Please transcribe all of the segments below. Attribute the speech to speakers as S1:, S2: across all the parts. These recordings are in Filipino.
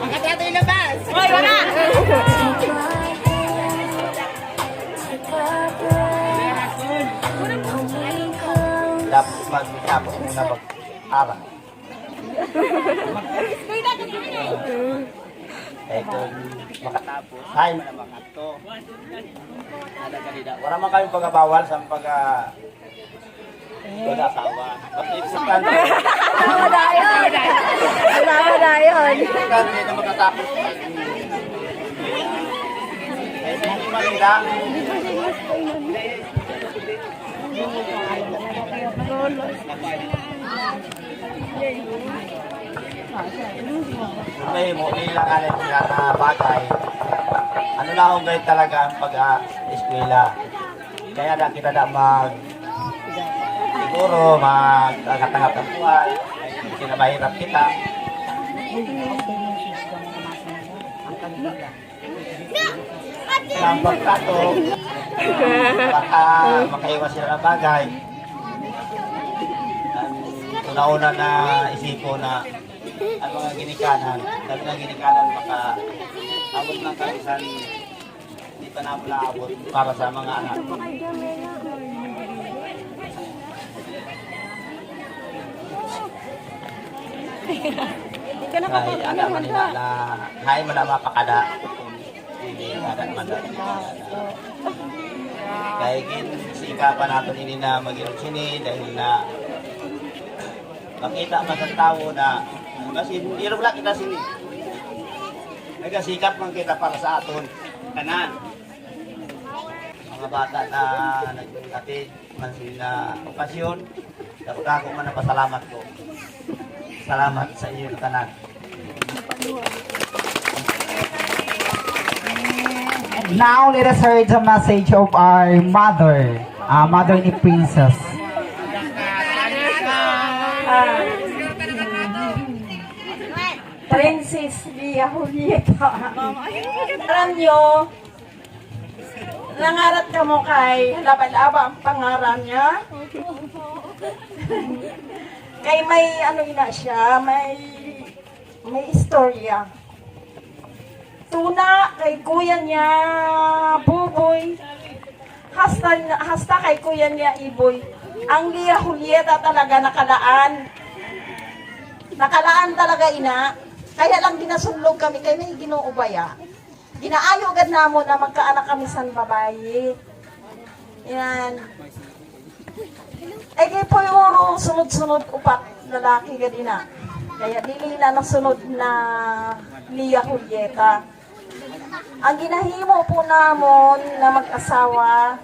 S1: Magkatratay na bas! Hoy, wala!
S2: Dapat magtapos muna mag-aral. Eh kung makatapos, tayo man naman ito. Wala man kayong pagkabawal sa pag-asawa. Kasi importante.
S3: Tama na yun. Tama na yun.
S2: Importante na makatapos. Eh hindi maganda. May lang alin na bagay. Ano na akong gawin talaga ang pag-eskwela. Kaya na kita na siguro mag-angat-angat ang buhay. Kasi na mahirap kita. Ang pagkato, baka makaiwas sila ng bagay. Una-una na isipo na ang mga ginikanan, sabi ng ginikanan maka abot ng kalisan, hindi pa na mula abot para sa mga anak. Ay, ada man nila na hay man na mapakada. Hindi ada man na. Kaya sikapan natin ini na mag-inom sini dahil na makita man sa tao na kasi hindi rin kita sini. Nagasikap man kita para sa aton kanan. Mga bata na nag-atid man sila na okasyon, dapat ako man napasalamat ko. Salamat sa iyo kanan.
S4: Now let us hear the message of our mother, mother ni Princess.
S3: Princess Lia Julieta. Alam nyo, nangarap ka mo kay Laba-Laba ang pangaran niya. Kay may ano ina siya, may istorya. Tuna kay kuya niya Buboy. Hasta kay kuya niya Iboy. Ang Lia Julieta talaga nakalaan. Nakalaan talaga ina. Kaya lang ginasulog kami, kay may ginuubaya. Ginaayo agad namo na magkaanak kami sa babae. Yan. Eh kay puro sunod-sunod upat lalaki ganina. Kaya dili na nasunod na Lia Julieta. Ang ginahimo po namon na mag-asawa,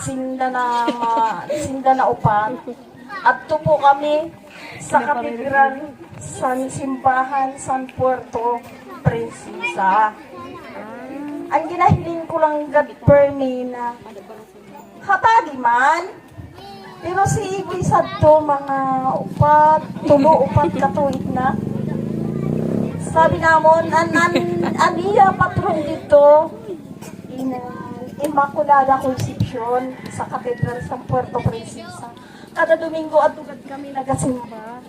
S3: sinda na upat. Adto po kami sa katedral San Simbahan San Puerto Princesa. Ang ginahiling ko lang God permi na hatagi man. Pero si Iboy sadto mga upat katuig na. Sabi namon, aniya patron dito in Immaculada Concepcion sa Katedral San Puerto Princesa. Kada Domingo at tugad kami nagasimba.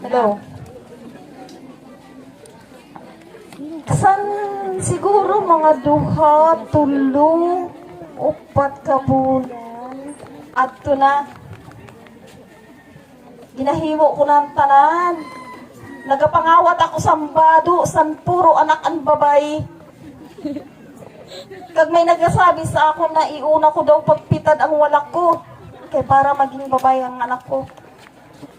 S3: Hello. San siguro mga duha, tulo, upat ka bulan. Adto na. Ginahimo ko ng tanan. Nagapangawat ako sa bado, san puro anak ang babae. Kag may nagasabi sa ako na iuna ko daw pagpitad ang walak ko. Kay para maging babae ang anak ko.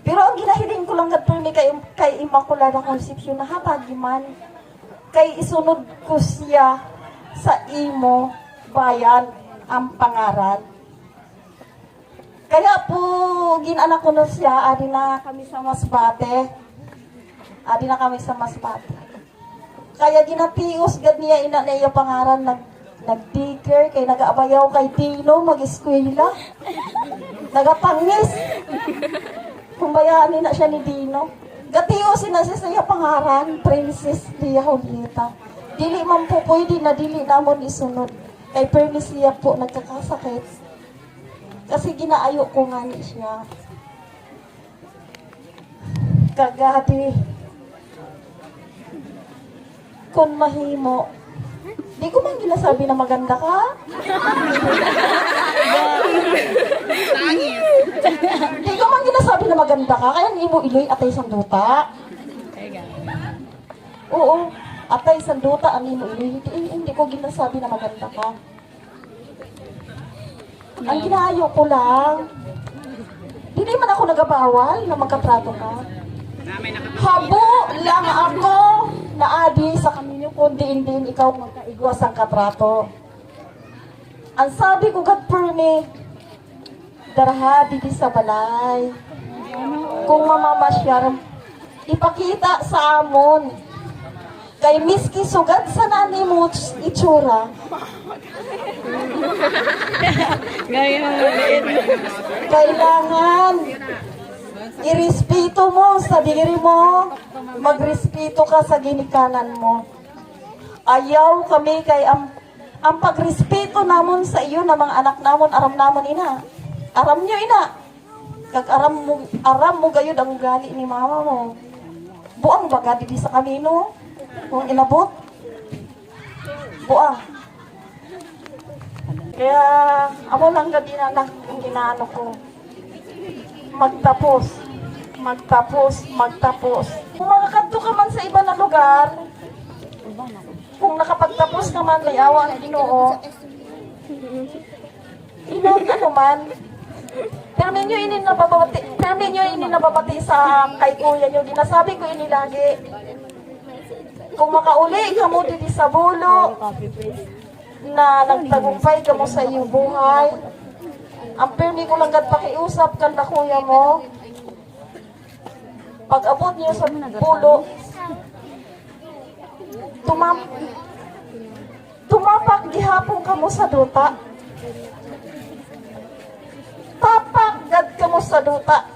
S3: Pero ang ginahiling ko lang gatulmi kay Immaculada Concepcion na hatagi man. Kay isunod ko siya sa imo bayan ang pangaral. Kaya po, ginanak ko na siya, adi na kami sa Masbate. Adi na kami sa Masbate. Kaya ginatios gad niya ina na iya pangaran, nag-daycare, kay nag-aabayaw kay Dino, mag-eskwela. Nagapangis. Kumbayaan na siya ni Dino. Gatios na siya sa iya pangaran, Princess Dia Julieta. Dili man po pwede na dili namon isunod. Kay permis siya po nagkakasakit. Kasi ginaayo ko nga ni siya. Kagati. Kung mahimo. Di ko man ginasabi na maganda ka. Di ko man ginasabi na maganda ka. Kaya hindi mo iloy atay sanduta. Oo. Atay sanduta, ani mo iloy. Hindi ko ginasabi na maganda ka. Ang ginaayo ko lang, hindi man ako nagabawal na magkatrato ka. Habo lang ako na adi sa kaminyo kundi din ikaw magkaigwas ang katrato. Ang sabi ko God permi, darha didi sa balay. Kung mamamasyar, ipakita sa amon. Kay miski sugat sa nani mo itsura. Kailangan irespeto mo sa diri mo. Magrespeto ka sa ginikanan mo. Ayaw kami kay ang pagrespeto namon sa iyo na mga anak namon, aram namon ina. Aram nyo ina. Kag aram mo gayud ang ugali ni mama mo. Buang baga dili sa kamino. Kung inabot. Buang. Kaya amo lang gadi na lang ang ginaano ko. Magtapos. Kung makakadto ka man sa iba na lugar, kung nakapagtapos ka man, may awa ang Ginoo. Ano man. Pero ninyo ini nababati sa kay kuya nyo. Ginasabi ko ini lagi. Kung makauli ka mo dito sa bulo, na nagtagumpay ka mo sa iyong buhay, ang permi ko lang pakiusap kan na kuya mo, pag abot niyo sa bulo, tumapak gihapon ka mo sa duta. Tapak gad ka mo sa duta.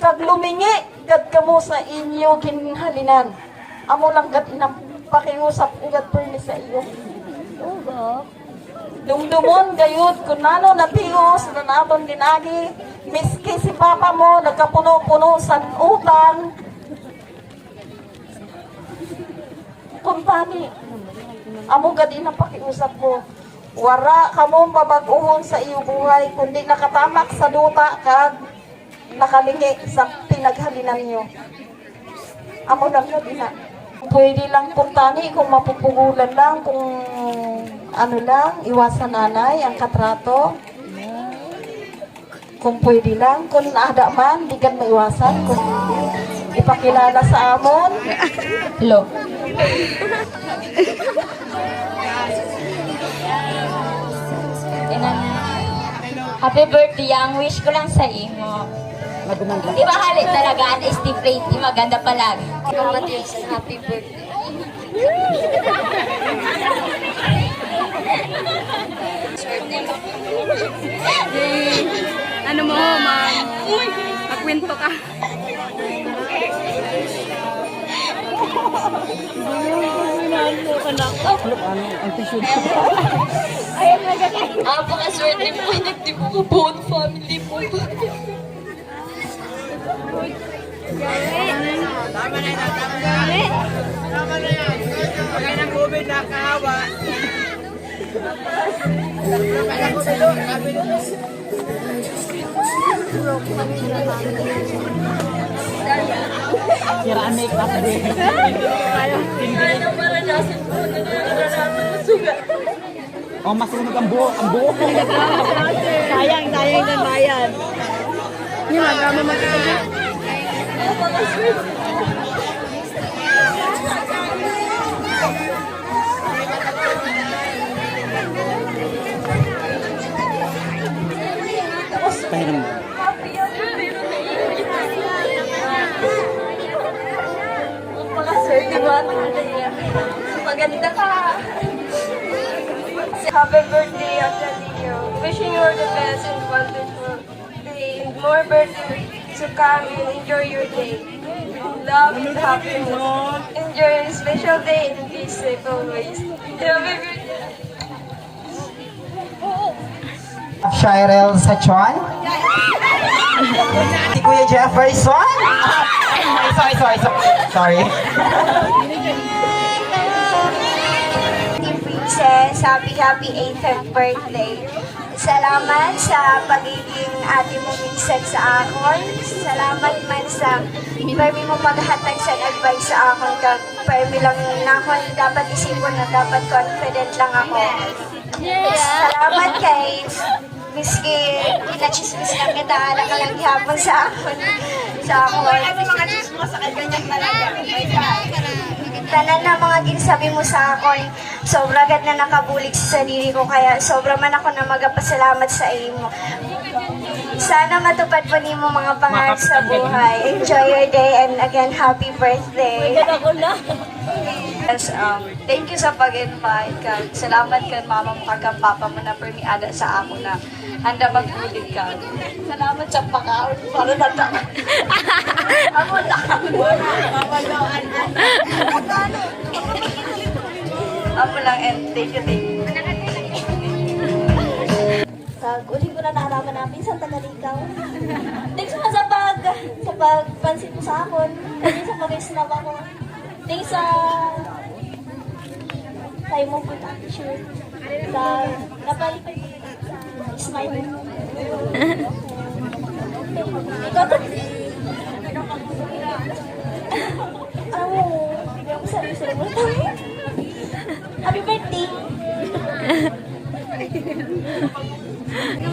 S3: Kag lumingi gad ka mo sa inyo kinhalinan. Amo lang gad pakiusap gad permi sa iyo. Dumdumon gayud kun nano napios na naton ginagi, miski si papa mo nagkapuno-puno sa utang. Kumpani, amo gad pakiusap ko. Wara kamo babag-uhon sa iyong buhay kundi nakatamak sa duta kag nakalingi sa pinaghalinan niyo. Amo lang gad pwede lang puntani kung mapupugulan lang, kung ano lang, iwasan nanay ang katrato. Kung pwede lang, kung ada man, di kan maiwasan. Kung ipakilala sa amon. Hello.
S5: Happy birthday, ang wish ko lang sa imo. Di ba halit talaga, Steve Rate, maganda palagi. Happy birthday.
S1: Ano mo, ma'am? Magkwento ka.
S5: Napakaswerte mo, hindi mo buong family mo.
S1: Tama na yan. Pagay ng COVID na kahawa.
S4: Siraan make-up din. Oh, masunog ang buhok. Ang buhok.
S1: Sayang ng bayan. Yung magama magkakasya.
S4: Pahiram mo.
S5: Mga swerte mo at maganda ka. Happy birthday, Ate Leo. Wishing you all the best and wonderful day. More birthday to come and enjoy your day. Love and happiness. Enjoy your special day and be safe always. Happy birthday.
S4: Shirel Sachuan. Si Kuya Jefferson. Sorry.
S5: Princess, happy 8th birthday. Salamat sa pagiging ate mo minsan sa akon. Salamat man sa permi mo paghatag sa advice sa akon. Permi lang na ako dapat isipon na dapat confident lang ako. Salamat kay miski kinachismis lang kita, ala ka lang gihapon sa akon. Sa akon.
S1: Ano mga chismos sa ganyan talaga?
S5: Tanan na mga ginsabi mo sa akon, sobra gad na nakabulig sa sarili ko, kaya sobra man ako na magapasalamat sa imo. Sana matupad po nimo mga pangarap sa buhay. Enjoy your day and again, happy birthday. Yes, thank you sa pag-invite ka. Salamat ka mama mo kag papa mo na permiada sa ako na handa magbulig ka. Salamat sa pakaon para tata. Ako lang. Ako lang and thank you.
S3: Uli ko na naaraman namin sa tagalikaw. Thanks mo sa pagpansin mo sa akon. Thanks sa pag-snap ako. Thanks sa tayo mo put ang t-shirt. Sa napalipad smile mo. Ikaw to. Alam mo, hindi ako sarili mo. Happy birthday!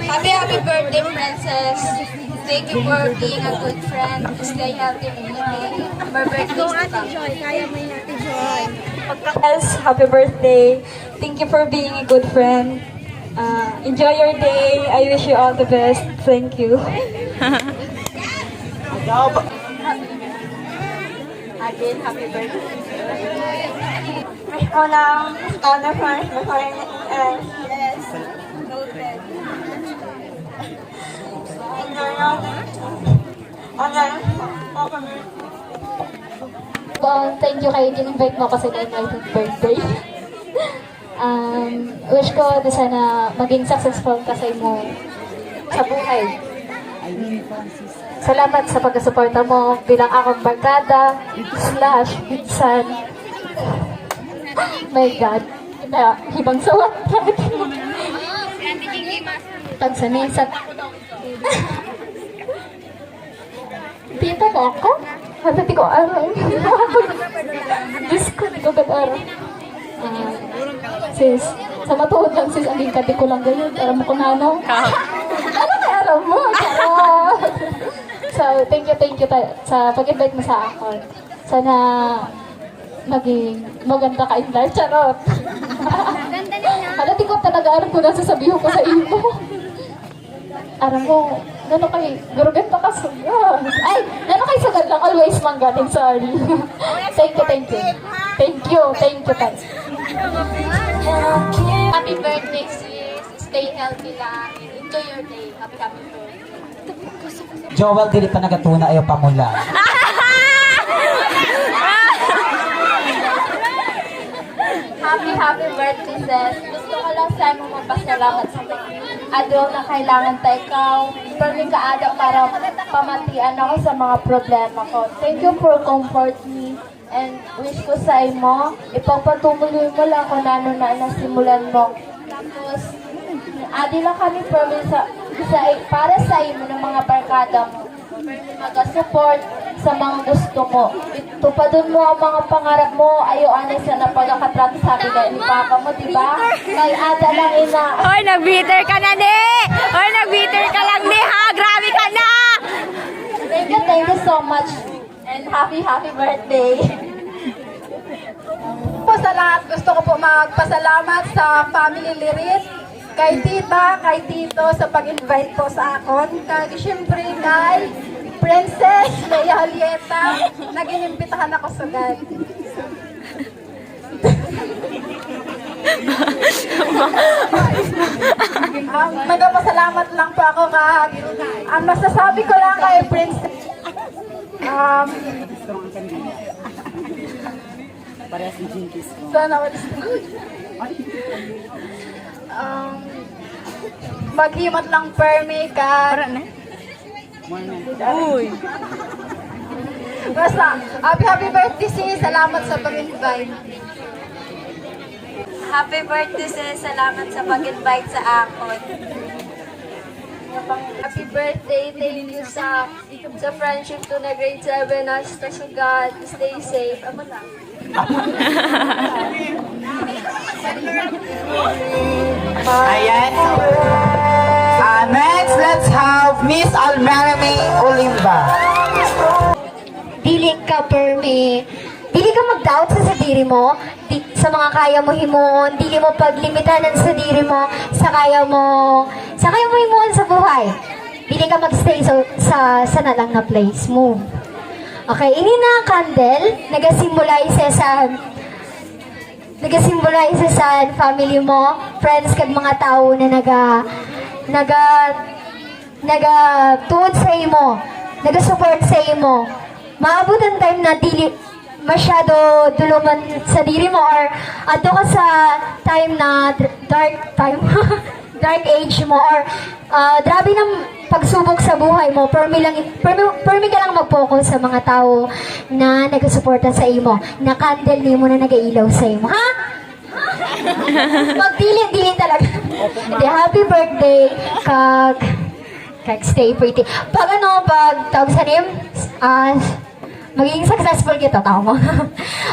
S5: Happy birthday, Princess. Thank you for being a good friend. Stay healthy and happy. More birthdays to come.
S1: Kaya mo yung Ate Joy.
S3: Yes, happy birthday. Thank you for being a good friend. Enjoy your day. I wish you all the best. Thank you.
S5: Again, happy birthday. Wish ko lang honor first before yes. Noted.
S3: Thank you kayo in-invite mo kasi na my birthday. Wish ko na sana maging successful kasi mo sa buhay. Salamat sa pag-suporta mo bilang akong barkada / minsan. My God, na hibang sawat. Pagsanisat. Dito mo ako? Hindi ko araw. Diyos ko, hindi ko gag-araw. Sis, sa matuod lang sis, ang gingkati ko lang ganyan. Aram mo kung ano. Ano kaya aram mo? Charot! So, thank you sa pag-invite mo sa akin. Sana maging maganda ka in life. Charot! Halati ko talaga aram ko na sasabihin ko sa iyo. Aram mo, gano'n kay, gurugan pa ka suga. Ay, gano'n kay sagal lang, always manggaling, sorry. Thank you.
S5: Happy birthday, sis. Stay healthy lang. Enjoy your day. Happy birthday.
S4: Joel, dili pa nagatuna, ayaw pa mula.
S5: Happy birthday, sis. Gusto ko lang sana magpasalamat sa adlaw na kailangan tayo ikaw. Pero kaada para pamatian ako sa mga problema ko. Thank you for comfort me. And wish ko sa imo, ipagpatuloy mo lang kung ano na nasimulan mo. Tapos, adi lang kami promise para sa imo ng mga barkada mo. Mag-support
S3: sa mga gusto mo. Tupadon mo ang mga pangarap mo. Ayaw anay sa napagkakatrato sa akin ni Papa mo, di ba? Kay Ada lang ina.
S6: Hoy, nag-bitter ka na, di! Hoy, nag-bitter ka lang, di, ha? Grabe ka na!
S3: Thank you so much. And happy birthday.
S7: Po sa lahat, gusto ko po magpasalamat sa Family Lirit, kay tita, kay tito sa pag-invite po sa akon. Kay syempre kay Princess Leia Julieta, nag-inimbitahan ako sa God. Magpasalamat lang po ako kag ang masasabi ko lang kay Princess sana maghimat lang permi ka.
S6: Uy!
S7: Basta, happy birthday sis. Salamat sa pag-invite.
S5: Happy birthday sis. Salamat sa pag-invite sa akon.
S7: Happy birthday. Thank you sa friendship to na grade 7. Hasta sa God. Stay safe. Amo na.
S4: Ayan. Next, let's have Miss Almerame Olimba.
S5: Dili ka, Permi. Dili ka mag-doubt sa diri mo. Sa mga kaya mo himon. Dili mo paglimitanan sa diri mo. Sa kaya mo himon sa buhay. Dili ka magstay sa na lang na place. Move. Okay, ini na candle. Nagasimbolize sa family mo, friends kag mga tao na tuod sa imo, naga-support sa imo. Maabot ang time na dili masyado duluman sa diri mo or ato ka sa time na dark age mo or grabe ng pagsubok sa buhay mo, permi ka lang mag-focus sa mga tao na nagasuporta sa imo, na candle ni mo na nagailaw sa imo, ha? Magdili talaga. Hindi, happy birthday, kag stay pretty. Pag tawag sa name, magiging successful kita, tao mo.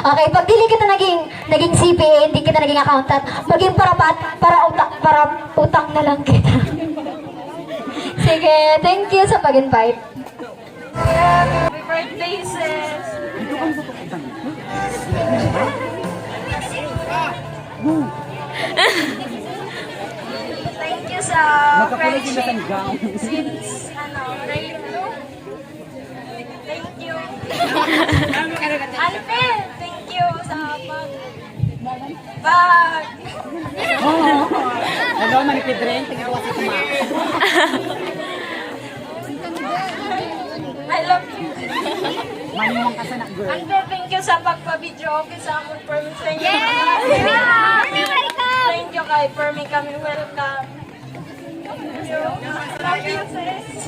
S5: Okay, pag dili kita naging CPA, hindi kita naging accountant, maging para utang na lang kita. Sige, thank you sa pag-invite.
S7: Happy birthday sis.
S5: Thank you sa friendship since grade 2. Thank you. Alpe, thank you sa bag.
S1: Hello, manikidren. Tingnan ko kasi
S5: I love you.
S1: Manimang ka sa na, girl.
S5: Alpe, thank you sa pagpa-video okay sa akong permit. Thank you. Thank you kay Permi kami. Welcome. Thank you. Love you, sis.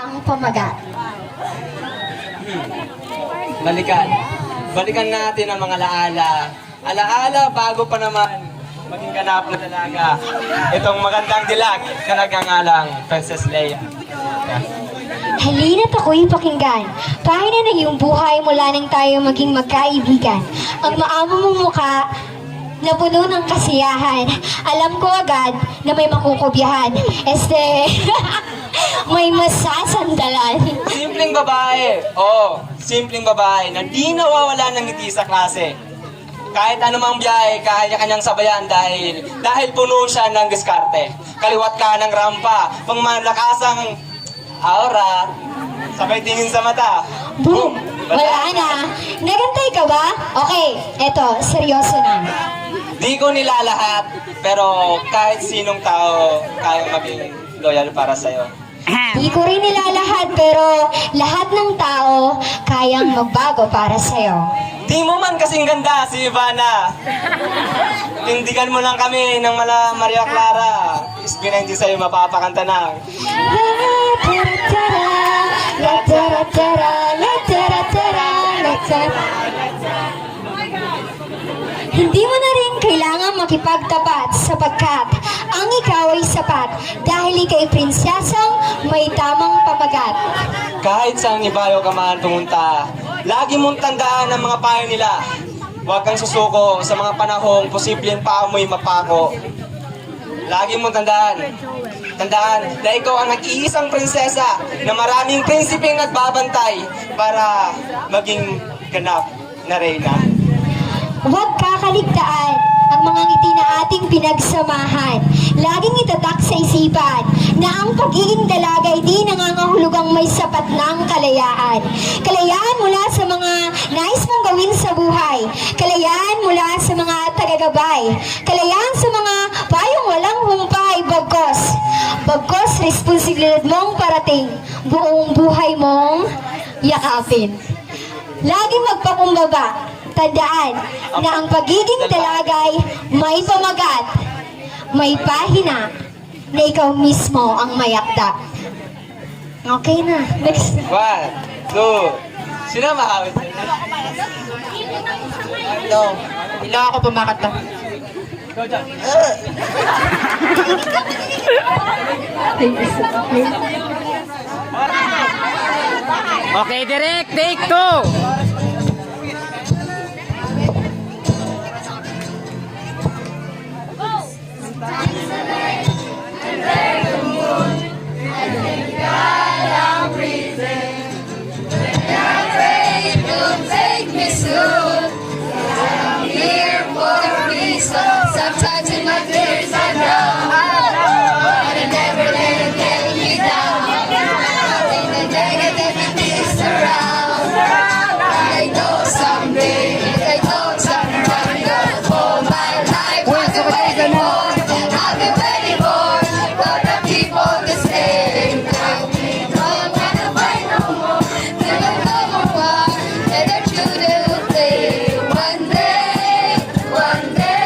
S5: Ang pamagat.
S8: Balikan natin ang mga alaala. Alaala bago pa naman maging ganap na talaga. Itong magandang dilag na nagngangalang Princess Leia.
S5: Halina't ako'y pakinggan. Kahit na iyong buhay mula nang tayo maging magkaibigan. Ang maamo mong mukha na puno ng kasiyahan. Alam ko agad na may makukubyahan. may masasandalan.
S8: Simpleng babae. Oo, simpleng babae na di nawawala ng ngiti sa klase. Kahit anumang biyahe, kaya kanyang sabayan dahil puno siya ng diskarte. Kaliwat ka ng rampa, pangmalakasang aura, sabay tingin sa mata.
S5: Boom! Wala na. Nagantay ka ba? Okay, eto, seryoso na.
S8: Di ko nilalahat, pero kahit sinong tao kaya maging loyal para sa'yo.
S5: Di ko rin nilalahat, pero lahat ng tao kayang magbago para sa'yo.
S8: Di mo man kasing ganda si Ivana. Tindigan mo lang kami ng mala Maria Clara. Ispi na hindi sa'yo mapapakanta ng
S5: Hindi mo na rin kailangan makipagtapat sapagkat ang ikaw ay sapat dahil ikay prinsesang may tamang pamagat.
S8: kahit saan ibayo ka man pumunta, lagi mong tandaan ang mga payo nila. Huwag kang susuko sa mga panahong posibleng pa mo'y mapako. Lagi mong tandaan na ikaw ang nag-iisang prinsesa na maraming prinsipeng nagbabantay para maging ganap na reyna.
S5: Huwag kakaligtaan ang mga ngiti na ating pinagsamahan. Laging itatak sa isipan na ang pagiging dalaga ay di nangangahulugang may sapat ng kalayaan. Kalayaan mula sa mga nais mong gawin sa buhay. Kalayaan mula sa mga tagagabay. Kalayaan sa mga payong walang humpay. Bagkos responsibilidad mong parating. Buong buhay mong yakapin. Laging magpakumbaba. Tandaan na ang pagiging dalagay may pamagat, may pahina, na ikaw mismo ang mayakda. Okay na. Next.
S8: 1, 2, sino mahawit?
S1: Ilo ako pumakata. Okay, direct, take 2.
S6: Sometimes in my fears I know, but I never let it get me down. Nothing the negative is around. I know someday, I know someday, all my life I've been waiting for. I've been waiting for the people to say, don't wanna fight no more, never no more, and I choose to say, one day, one day.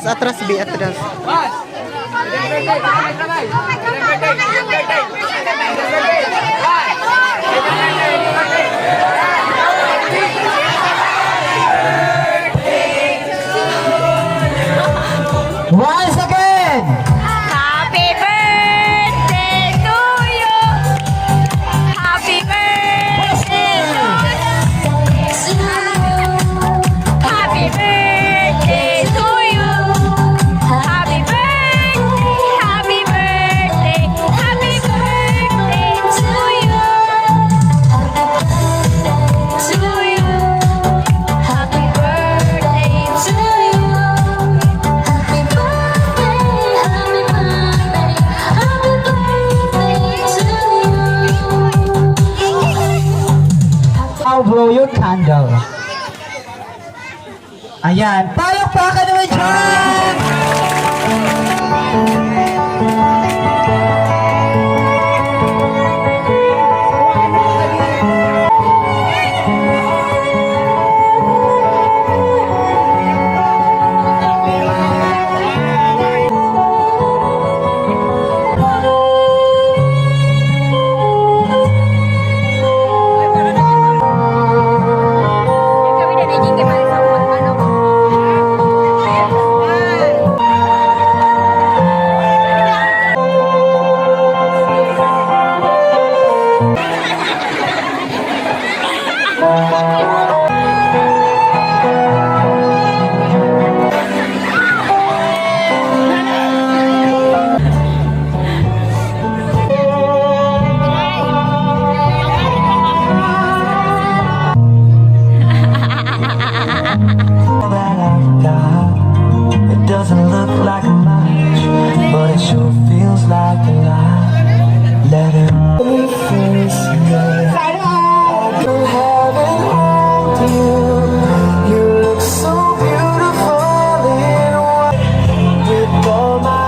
S1: Atras, Bi, atras.
S4: Ayan, palakpakan naman dyan!
S9: that I've got. It doesn't look like much, but it sure feels like a lot. Let it face yeah. I could have it all to you. You look so beautiful in white. With all my